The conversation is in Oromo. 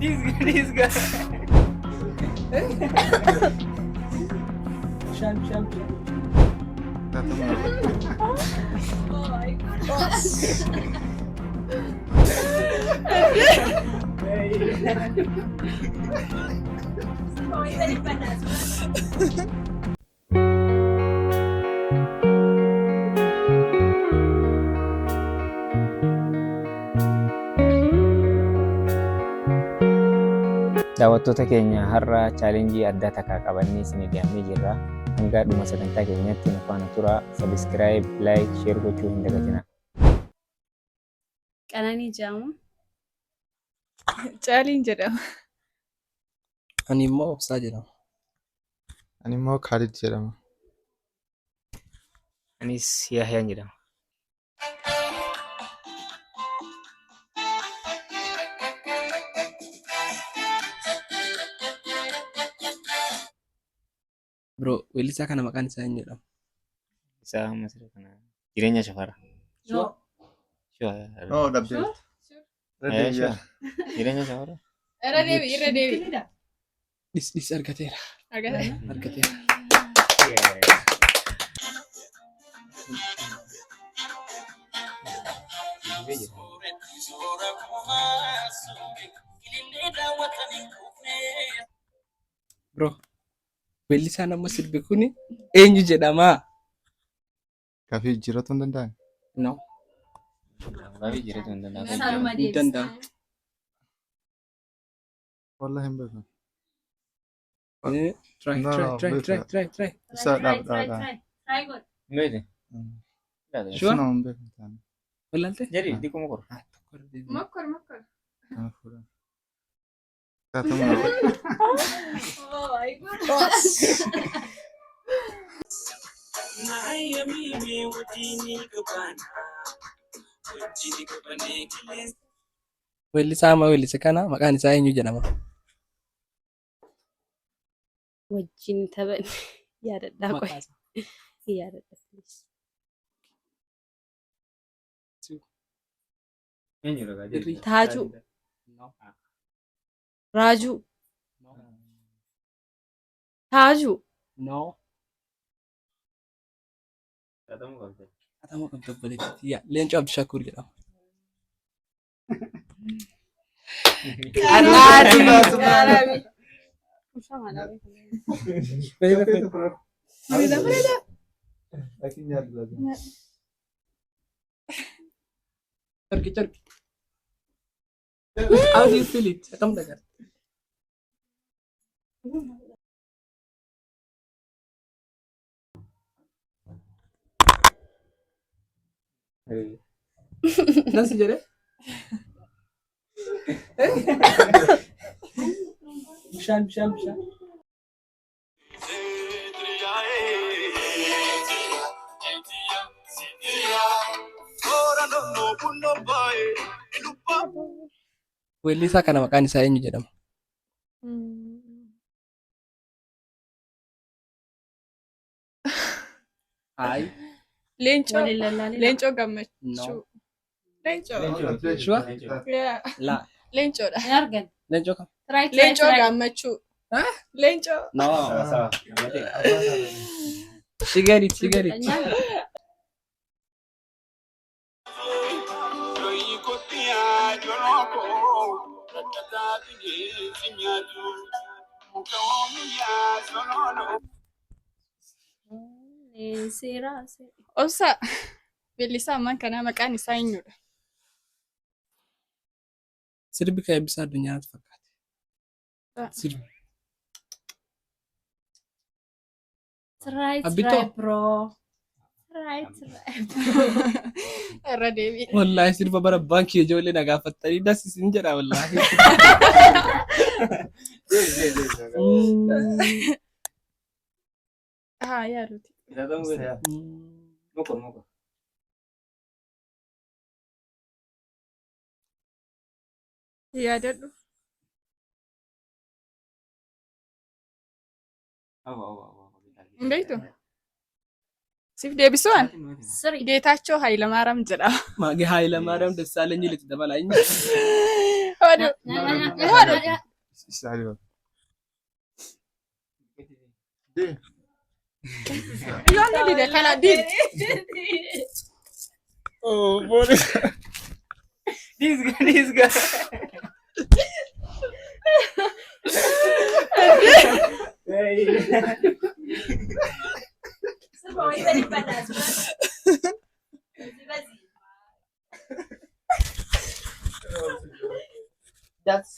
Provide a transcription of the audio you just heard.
This guy. Sham. Oh my goodness. Kau ini panas. Daawwattoota keenya har'a chaalenjii addaa takkaa qabannee isinii dhiyaannee jirra. Hanga dhuma sagantaa keenyatti nu faana turaa. Sabiskiraayib, laayik, sheer gochuu hin dagatinaa. Qananii jedhama. Caaliin jedhama. Ani immoo Obsaa jedhama. Ani immoo Khalid jedhama. Anis Yaahiyaan jedhama. Bro, weellisaa kana maqaan isaa hin jedhamu. Isaa amma sirrii kana jireenya shafara. No. Oh, dhabdee. Jireenya shafara. Irra deebi. Dhis argateera. Argate. Argateera. Bro, weellisaan amma sirbi kuni eenyu jedhama? Kafii jiraatu hin danda'an. No. Baay'ee jireenya hin danda'amu. Saluma Hin danda'amu. Wallah hin beekan. Try. Isa dhaab. Try good. Meeti. Sure? Isa nama hin beekan. Wallaalte? Jadi dikuma kor. Mokkor. Kana fuudhan. Taatama. Oh my goodness. Weellisaa amma weellisa kana maqaan isaa eenyu jedhama? Wajjin taphan yaadadhaa qoy. Maqaa isaa. Yaadadha please. Eenyu dhagaa jirti? Taajuu. No. Raajuu. No. Taajuu. No. Katamu qabda. Atama qabda obboleetti. Yaa Leencoo Abdishakuur jedhama. Arabi. Carqi. How do you feel it? Akkam dhagar. Nasi jedhe? Bishaan. Weellisaa kana maqaan isaa eenyu jedhama? Hai. Leencoo gammachuu. No. Leencoo. Sure? Yeah. La. Leencoodha. Hin argan. Leencoo kam? Leencoo gammachuu. Leencoo. No. She get it. Obsa. Weellisaa ammaan kanaa maqaan isaa eenyudha? Sirbi kan eebbisaa addunyaatti fakkaate. Sirbi. Abbitoo. Try bro. Try. Irra deebi. Wallaahi sirba bara baankii ijoollee na gaafattanii dasiisin jedha wallaahi. Yaaduuti. Katamu beda. Mokor. Yaadadhu. Awa. Hin beektu? Siif deebisuun Sirrii. Geetaachoo Hayilamaariyaam jedhama. Maagee Hayilamaariyaam Dassaalenyi litti dabalaa. Oduu. Isa adiba. Yoon ni dide kana did. Oh, boy. This guy. That's